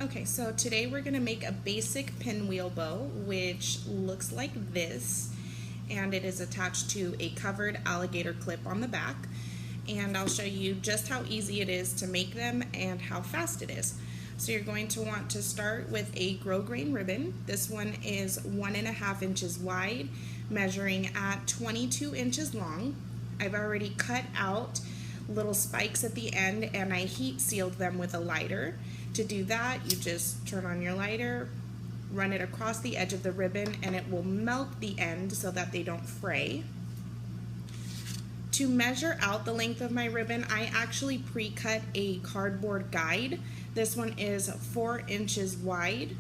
Okay, so today we're going to make a basic pinwheel bow, which looks like this, and it is attached to a covered alligator clip on the back. And I'll show you just how easy it is to make them and how fast it is. So you're going to want to start with a grosgrain ribbon. This one is 1.5 inches wide, measuring at 22 inches long. I've already cut out little spikes at the end and I heat sealed them with a lighter. To do that, you just turn on your lighter, run it across the edge of the ribbon, and it will melt the end so that they don't fray. To measure out the length of my ribbon, I actually pre-cut a cardboard guide. This one is 4 inches wide.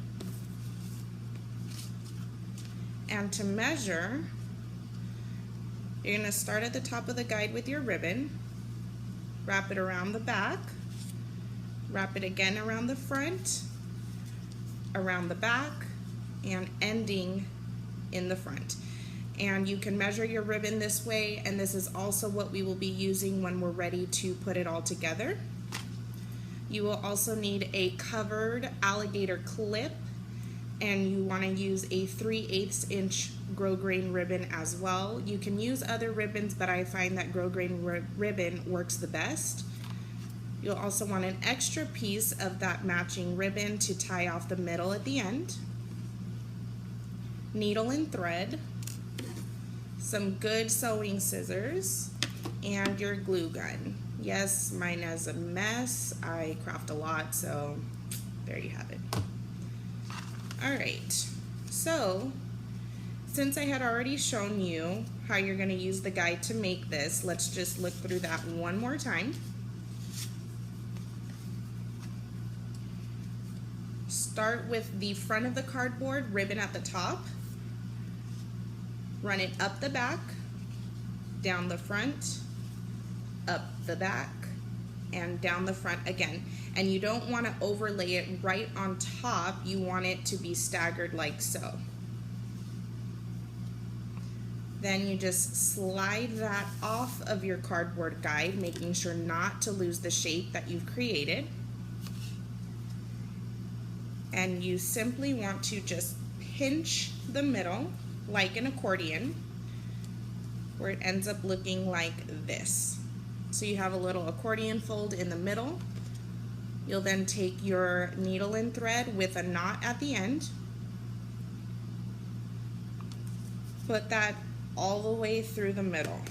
And to measure, you're going to start at the top of the guide with your ribbon, wrap it around the back, wrap it again around the front, around the back, and ending in the front. And you can measure your ribbon this way, and this is also what we will be using when we're ready to put it all together. You will also need a covered alligator clip, and you want to use a 3/8 inch grosgrain ribbon as well. You can use other ribbons, but I find that grosgrain ribbon works the best. You'll also want an extra piece of that matching ribbon to tie off the middle at the end, needle and thread, some good sewing scissors, and your glue gun. Yes, mine is a mess. I craft a lot, so there you have it. All right, so since I had already shown you how you're going to use the guide to make this, let's just look through that one more time. Start with the front of the cardboard, ribbon at the top, run it up the back, down the front, up the back, and down the front again. And you don't want to overlay it right on top, you want it to be staggered like so. Then you just slide that off of your cardboard guide, making sure not to lose the shape that you've created. And you simply want to just pinch the middle like an accordion, where it ends up looking like this. So you have a little accordion fold in the middle. You'll then take your needle and thread with a knot at the end, put that all the way through the middle.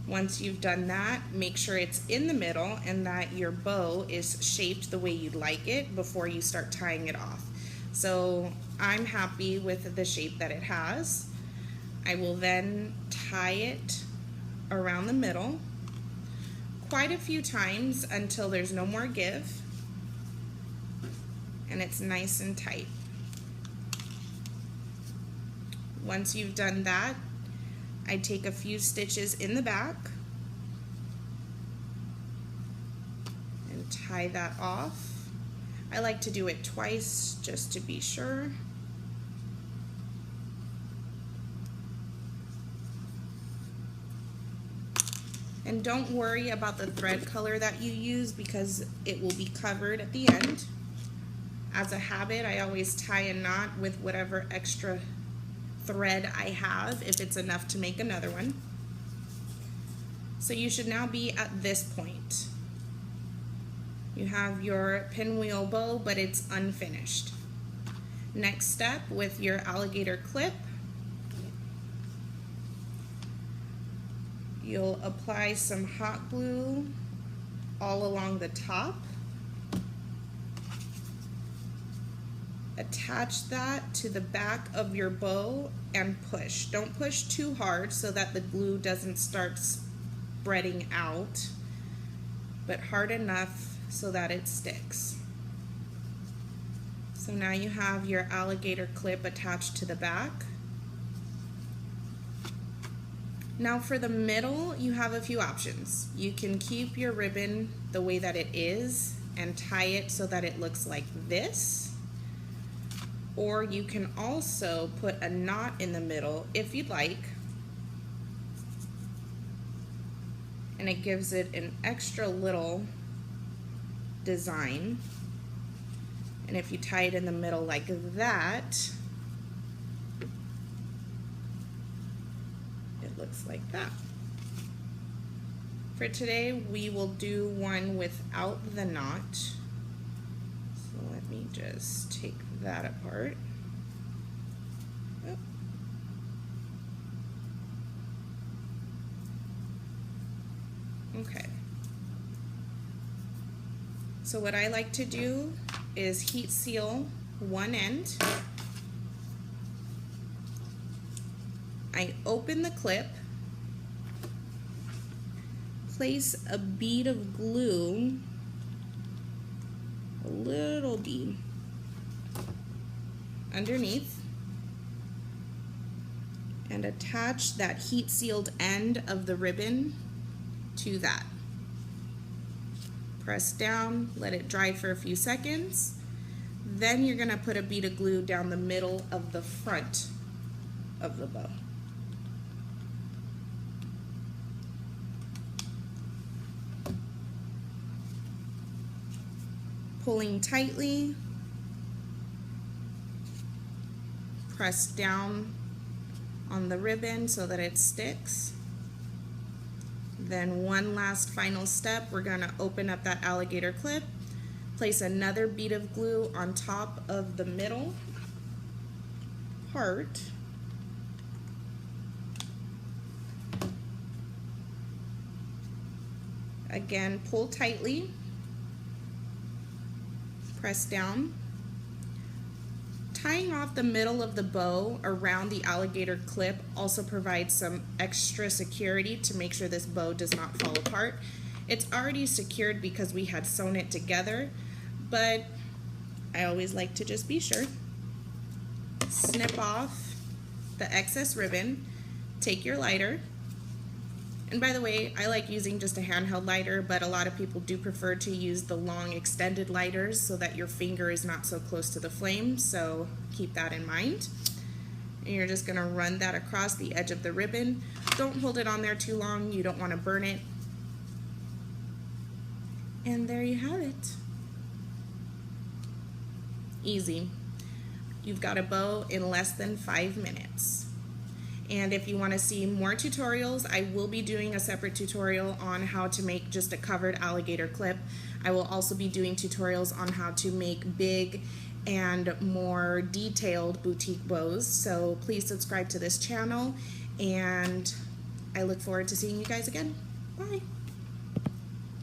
Once you've done that, make sure it's in the middle and that your bow is shaped the way you'd like it before you start tying it off. So I'm happy with the shape that it has. I will then tie it around the middle quite a few times until there's no more give and it's nice and tight. Once you've done that, I take a few stitches in the back and tie that off. I like to do it twice just to be sure. And don't worry about the thread color that you use because it will be covered at the end. As a habit, I always tie a knot with whatever extra thread I have, if it's enough to make another one. So you should now be at this point. You have your pinwheel bow, but it's unfinished. Next step, with your alligator clip, you'll apply some hot glue all along the top. Attach that to the back of your bow and push. Don't push too hard so that the glue doesn't start spreading out, but hard enough so that it sticks. So now you have your alligator clip attached to the back. Now for the middle, you have a few options. You can keep your ribbon the way that it is and tie it so that it looks like this. Or you can also put a knot in the middle if you'd like, and it gives it an extra little design. And if you tie it in the middle like that, it looks like that. For today, we will do one without the knot. So let me just take that apart. Oh. Okay. So what I like to do is heat seal one end. I open the clip, place a bead of glue, a little bead, underneath, and attach that heat sealed end of the ribbon to that. Press down, let it dry for a few seconds. Then you're gonna put a bead of glue down the middle of the front of the bow. Pulling tightly, press down on the ribbon so that it sticks. Then one last final step, we're gonna open up that alligator clip, place another bead of glue on top of the middle part. Again, pull tightly, press down. Tying off the middle of the bow around the alligator clip also provides some extra security to make sure this bow does not fall apart. It's already secured because we had sewn it together, but I always like to just be sure. Snip off the excess ribbon, take your lighter, and by the way, I like using just a handheld lighter, but a lot of people do prefer to use the long extended lighters so that your finger is not so close to the flame, so keep that in mind. And you're just gonna run that across the edge of the ribbon. Don't hold it on there too long, you don't wanna burn it. And there you have it. Easy. You've got a bow in less than 5 minutes. And if you want to see more tutorials, I will be doing a separate tutorial on how to make just a covered alligator clip. I will also be doing tutorials on how to make big and more detailed boutique bows. So please subscribe to this channel, and I look forward to seeing you guys again. Bye.